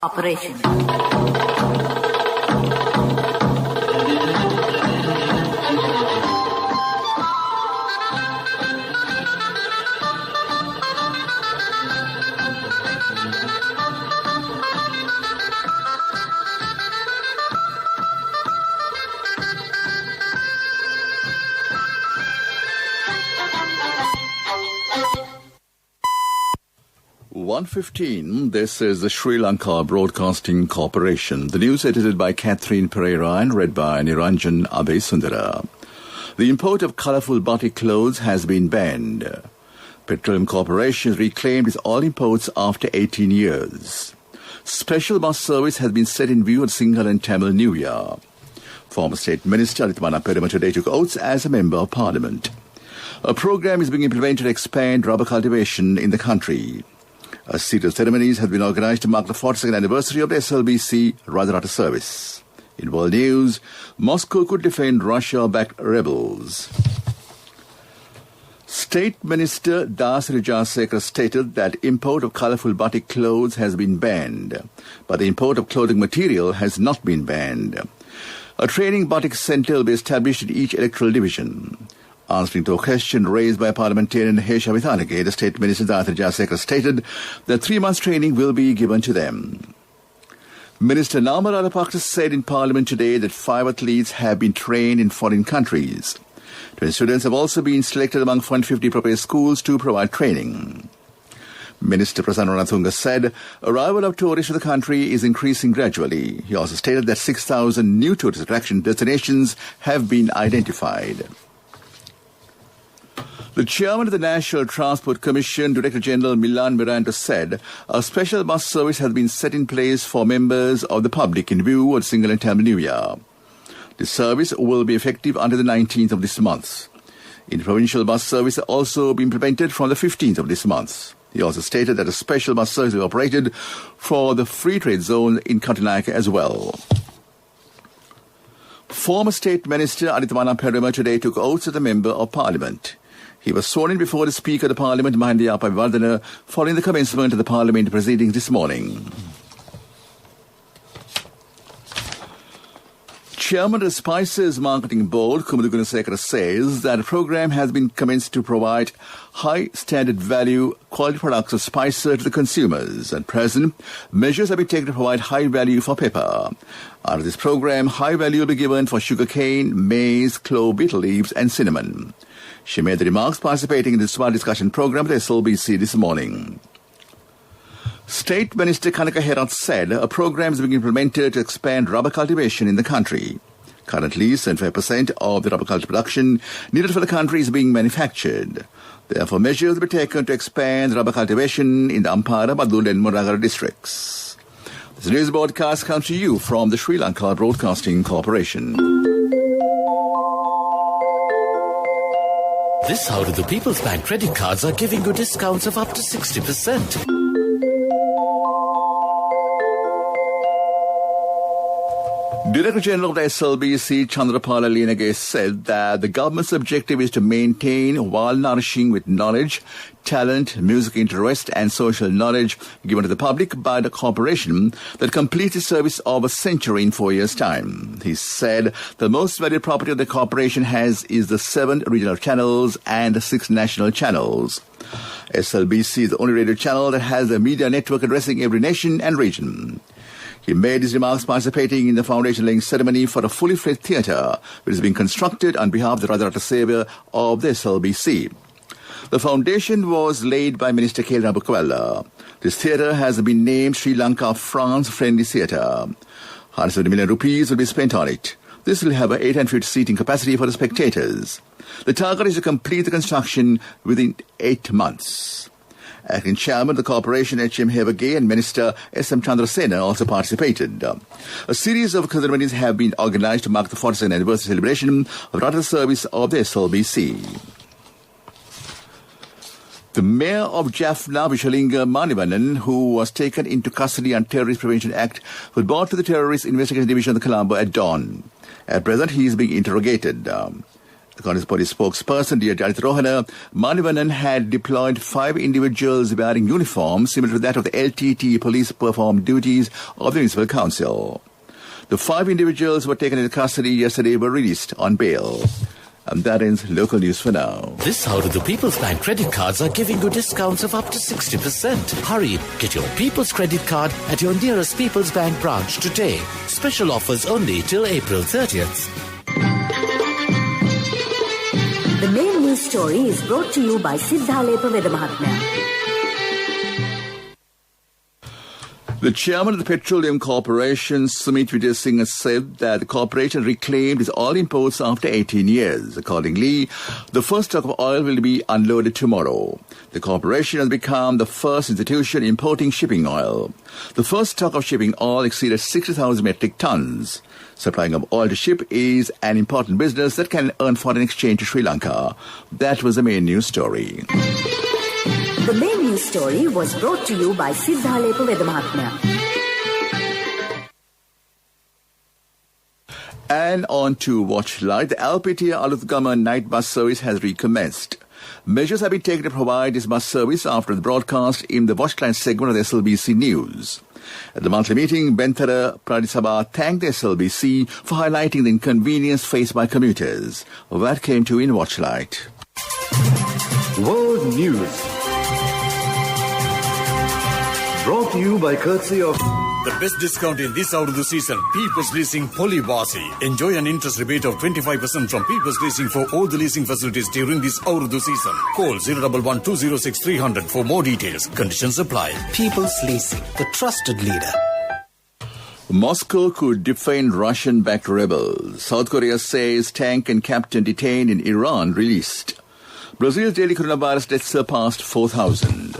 Operation. This is the Sri Lanka Broadcasting Corporation. The news edited by Catherine Pereira and read by Niranjan Abesundara. The import of colourful batik clothes has been banned. Petroleum Corporation reclaimed its all imports after 18 years. Special bus service has been set in view at Sinhala and Tamil New Year. Former State Minister Aditmana Peruma today took oaths as a Member of Parliament. A program is being implemented to expand rubber cultivation in the country. A series of ceremonies have been organised to mark the 42nd anniversary of the SLBC Rajarata service. In world news, Moscow could defend Russia-backed rebels. State Minister Das Rajasekar stated that import of colourful batik clothes has been banned, but the import of clothing material has not been banned. A training batik centre will be established in each electoral division. Answering to a question raised by parliamentarian Hesha Vithanage, the State Minister Das Rajasekar stated that 3 months training will be given to them. Minister Namal Rajapaksa said in Parliament today that 5 athletes have been trained in foreign countries. 20 students have also been selected among 150 prepared schools to provide training. Minister Prasanna Ranatunga said arrival of tourists to the country is increasing gradually. He also stated that 6,000 new tourist attraction destinations have been identified. The chairman of the National Transport Commission, Director General Milan Miranda, said a special bus service has been set in place for members of the public in view of Sinhala and Tamil New Year. The service will be effective until the 19th of this month. Interprovincial bus service will also be implemented from the 15th of this month. He also stated that a special bus service will be operated for the free trade zone in Katunayaka as well. Former State Minister Aditmana Peruma today took oaths as a Member of Parliament. He was sworn in before the Speaker of the Parliament, Mahinda Yapavardhana, following the commencement of the Parliament proceedings this morning. Chairman of the Spices Marketing Board, Kumadu Gunasekara, says that a program has been commenced to provide high standard value quality products of spices to the consumers. At present, measures have been taken to provide high value for pepper. Under this program, high value will be given for sugarcane, maize, clove, betel leaves and cinnamon. She made the remarks participating in the smart discussion program at SLBC this morning. State Minister Kanaka Herath said a program is being implemented to expand rubber cultivation in the country. Currently, 75% of the rubber culture production needed for the country is being manufactured. Therefore, measures will be taken to expand rubber cultivation in the Ampara, Badul and Moragara districts. This news broadcast comes to you from the Sri Lanka Broadcasting Corporation. This How Do the People's Bank credit cards are giving you discounts of up to 60%. Director General of the SLBC, Chandrapala Linage, said that the government's objective is to maintain while nourishing with knowledge, talent, music interest and social knowledge given to the public by the corporation that completes its service of a century in 4 years' time. He said the most valued property of the corporation has is the 7 regional channels and the 6 national channels. SLBC is the only radio channel that has a media network addressing every nation and region. He made his remarks participating in the foundation-laying ceremony for a fully-fledged theatre, which is being constructed on behalf of the Rajarata Seva of the SLBC. The foundation was laid by Minister K. Rabukwala. This theatre has been named Sri Lanka France Friendly Theatre. 170 million rupees will be spent on it. This will have an 800 seating capacity for the spectators. The target is to complete the construction within 8 months. Acting Chairman of the Corporation H.M. Hevagay and Minister S.M. Chandrasena also participated. A series of ceremonies have been organised to mark the 42nd anniversary celebration of Rata service of the SLBC. The Mayor of Jaffna, Vishalinga Manivanan, who was taken into custody on Terrorist Prevention Act, was brought to the Terrorist Investigation Division of the Colombo at dawn. At present, he is being interrogated. According to police spokesperson Dear Jadith Rohana, Manivanan had deployed 5 individuals wearing uniforms similar to that of the LTT police to perform duties of the Municipal Council. The 5 individuals who were taken into custody yesterday were released on bail. And that ends local news for now. This hour, the People's Bank credit cards are giving you discounts of up to 60%. Hurry, get your People's credit card at your nearest People's Bank branch today. Special offers only till April 30th. The main news story is brought to you by Siddhalepa Vedamahatmya. The chairman of the Petroleum Corporation, Sumit Vijay Singh, has said that the corporation reclaimed its oil imports after 18 years. Accordingly, the first truck of oil will be unloaded tomorrow. The corporation has become the first institution importing shipping oil. The first truck of shipping oil exceeded 60,000 metric tons. Supplying of oil to ship is an important business that can earn foreign exchange to Sri Lanka. That was the main news story. The main news story was brought to you by Siddhalepa Vedamahatmya. And on to Watch Light. The LPT Aluthgama night bus service has recommenced. Measures have been taken to provide this bus service after the broadcast in the Watch Light segment of the SLBC News. At the monthly meeting, Benthara Pradisabha thanked the SLBC for highlighting the inconvenience faced by commuters. That came to in Watch Light. World News. Brought to you by courtesy of the best discount in this out of the season. People's Leasing Polybasi. Enjoy an interest rebate of 25% from People's Leasing for all the leasing facilities during this out of the season. Call 011-206-300 for more details. Conditions apply. People's Leasing, the trusted leader. Moscow could defend Russian-backed rebels. South Korea says tank and captain detained in Iran released. Brazil's daily coronavirus deaths surpassed 4,000.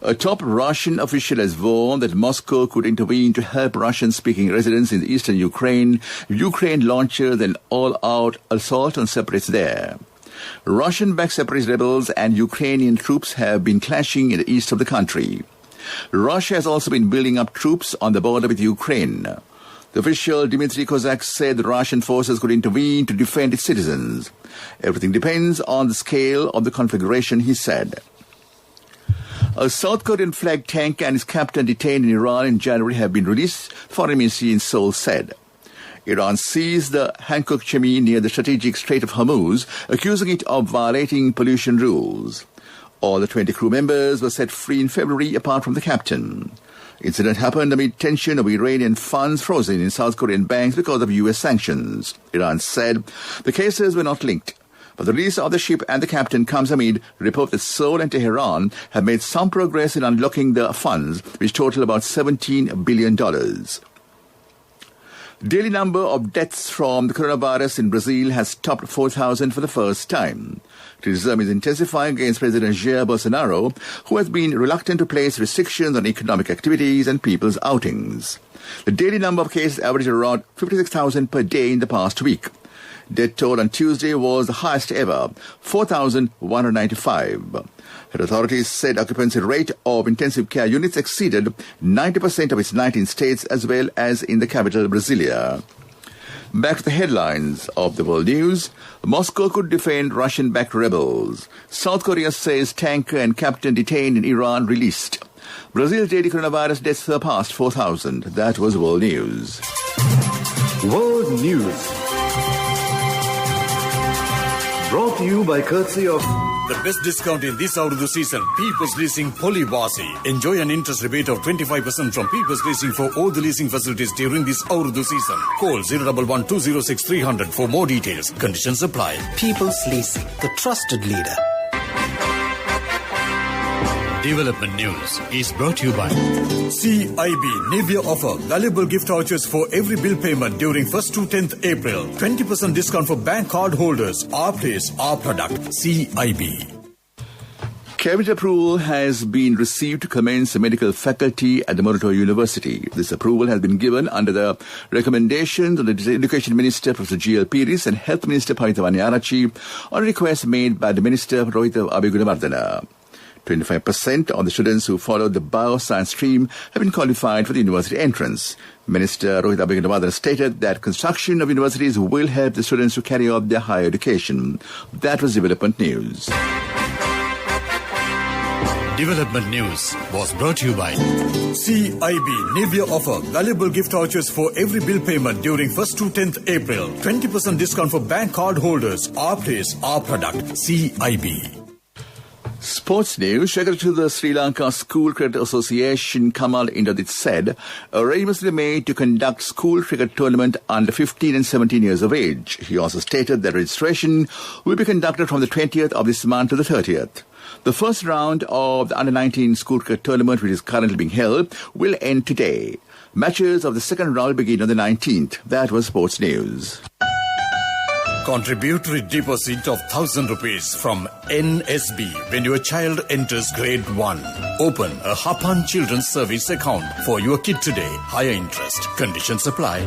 A top Russian official has warned that Moscow could intervene to help Russian-speaking residents in eastern Ukraine if Ukraine launches an all-out assault on separatists there. Russian-backed separatist rebels and Ukrainian troops have been clashing in the east of the country. Russia has also been building up troops on the border with Ukraine. The official Dmitry Kozak said the Russian forces could intervene to defend its citizens. Everything depends on the scale of the conflagration, he said. A South Korean flagged tanker and its captain detained in Iran in January have been released, Foreign Ministry in Seoul said. Iran seized the Hankook Chemi near the strategic Strait of Hormuz, accusing it of violating pollution rules. All the 20 crew members were set free in February, apart from the captain. Incident happened amid tension of Iranian funds frozen in South Korean banks because of U.S. sanctions. Iran said the cases were not linked. But the release of the ship and the captain comes amid reports that Seoul and Tehran have made some progress in unlocking the funds, which total about $17 billion. Daily number of deaths from the coronavirus in Brazil has topped 4,000 for the first time. Criticism is intensifying against President Jair Bolsonaro, who has been reluctant to place restrictions on economic activities and people's outings. The daily number of cases averaged around 56,000 per day in the past week. Death toll on Tuesday was the highest ever, 4,195. Health authorities said occupancy rate of intensive care units exceeded 90% of its 19 states as well as in the capital, Brasilia. Back to the headlines of the world news. Moscow could defend Russian-backed rebels. South Korea says tanker and captain detained in Iran released. Brazil's daily coronavirus deaths surpassed 4,000. That was world news. World News. Brought to you by courtesy of the best discount in this out of the season. People's Leasing Polybasi. Enjoy an interest rebate of 25% from People's Leasing for all the leasing facilities during this out of the season. Call 011-206-300 for more details. Conditions apply. People's Leasing, the trusted leader. Development News is brought to you by CIB Nivea offer valuable gift vouchers for every bill payment during 1st to 10th April. 20% discount for bank card holders. Our place, our product. CIB. Cabinet approval has been received to commence a medical faculty at the Morato University. This approval has been given under the recommendations of the Education Minister, Professor G.L. Piris, and Health Minister, Parithavani Arachi, on a request made by the Minister, Rohita Abhigunamardana. 25% of the students who followed the bioscience stream have been qualified for the university entrance. Minister Rohit Abhiganamadan stated that construction of universities will help the students to carry out their higher education. That was Development News. Development News was brought to you by CIB Nivea offer valuable gift vouchers for every bill payment during 1st to 10th April. 20% discount for bank card holders. Our place, our product. CIB. Sports news. Secretary to the Sri Lanka School Cricket Association Kamal Indradit said arrangements were made to conduct school cricket tournament under 15 and 17 years of age. He also stated that registration will be conducted from the 20th of this month to the 30th. The first round of the Under-19 school cricket tournament, which is currently being held, will end today. Matches of the second round begin on the 19th. That was sports news. Contributory deposit of 1,000 rupees from NSB when your child enters grade 1. Open a Hapan Children's Service account for your kid today. Higher interest. Conditions apply.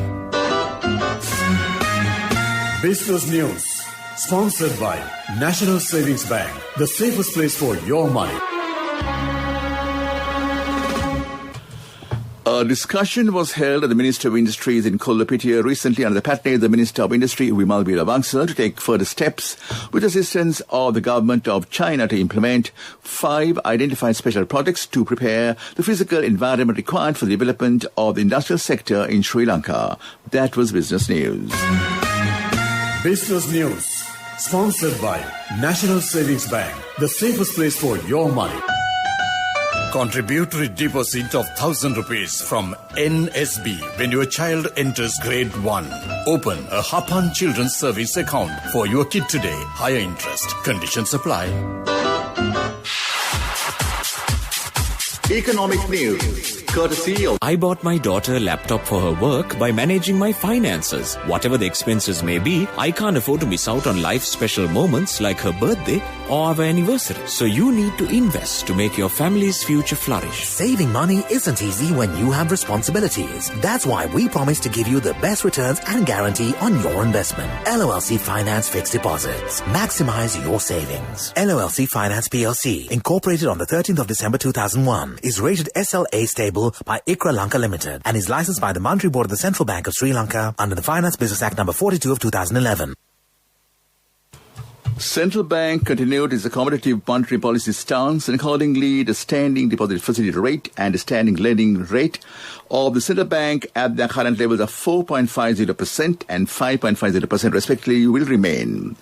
Business News. Sponsored by National Savings Bank. The safest place for your money. A discussion was held at the Ministry of Industries in Kollapitiya recently under the patronage of the Minister of Industry, Vimal Veeravansa, to take further steps with assistance of the government of China to implement 5 identified special projects to prepare the physical environment required for the development of the industrial sector in Sri Lanka. That was Business News. Business News. Sponsored by National Savings Bank. The safest place for your money. Contributory deposit of 1,000 rupees from NSB when your child enters grade 1. Open a Hapan Children's Service account for your kid today. Higher interest. Conditions apply. Economic news, courtesy of... I bought my daughter a laptop for her work by managing my finances. Whatever the expenses may be, I can't afford to miss out on life's special moments like her birthday or our anniversary. So you need to invest to make your family's future flourish. Saving money isn't easy when you have responsibilities. That's why we promise to give you the best returns and guarantee on your investment. LOLC Finance Fixed Deposits. Maximize your savings. LOLC Finance PLC, incorporated on the 13th of December 2001, is rated SLA stable by ICRA Lanka Limited and is licensed by the Monetary Board of the Central Bank of Sri Lanka under the Finance Business Act number 42 of 2011. Central Bank continued its accommodative monetary policy stance, and accordingly the standing deposit facility rate and the standing lending rate of the Central Bank at their current levels of 4.50% and 5.50% respectively will remain.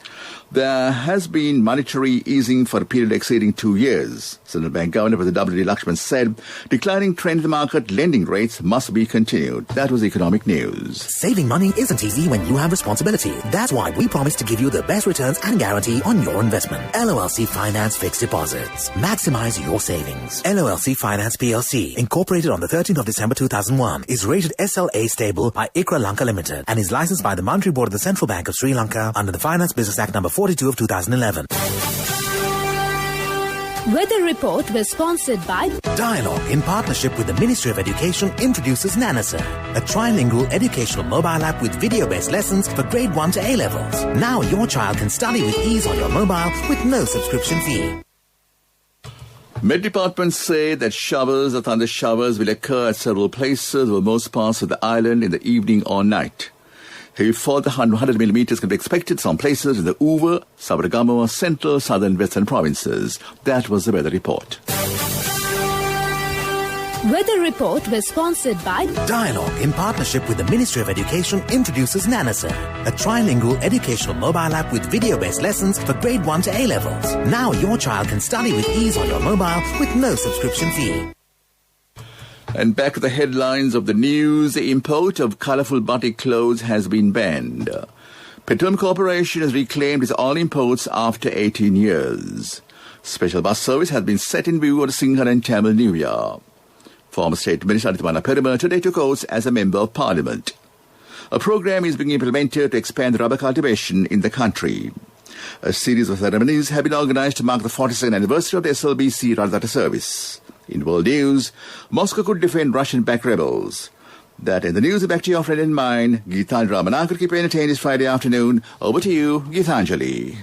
There has been monetary easing for a period exceeding 2 years. Central Bank Governor Professor W.D. Lakshman said declining trend in the market lending rates must be continued. That was economic news. Saving money isn't easy when you have responsibility. That's why we promise to give you the best returns and guarantee on your investment. LOLC Finance Fixed Deposits. Maximize your savings. LOLC Finance PLC, incorporated on the 13th of December 2001, is rated SLA stable by ICRA Lanka Limited and is licensed by the Monetary Board of the Central Bank of Sri Lanka under the Finance Business Act number 42 of 2011. Weather report was sponsored by Dialogue, in partnership with the Ministry of Education, introduces Nanasa, a trilingual educational mobile app with video-based lessons for grade 1 to A-levels. Now your child can study with ease on your mobile with no subscription fee. Met departments say that showers or thunder showers will occur at several places over most parts of the island in the evening or night. Heavy fall of 100 millimeters can be expected some places in the Uva, Sabaragamuwa, central, southern, western provinces. That was the weather report. Weather report was sponsored by Dialogue, in partnership with the Ministry of Education, introduces Nanasa, a trilingual educational mobile app with video-based lessons for grade 1 to A-levels. Now your child can study with ease on your mobile with no subscription fee. And back to the headlines of the news. The import of colourful batik clothes has been banned. Petroleum Corporation has reclaimed its oil imports after 18 years. Special bus service has been set in view of the Sinhala and Tamil New Year. Former State Minister Aditya Peruma today took oath as a Member of Parliament. A program is being implemented to expand rubber cultivation in the country. A series of ceremonies have been organised to mark the 42nd anniversary of the SLBC Radhata service. In world news, Moscow could defend Russian-backed rebels. That in the news, back to your friend and mine, Geetanjali Ramanakar. Keep entertained this Friday afternoon. Over to you, Geetanjali.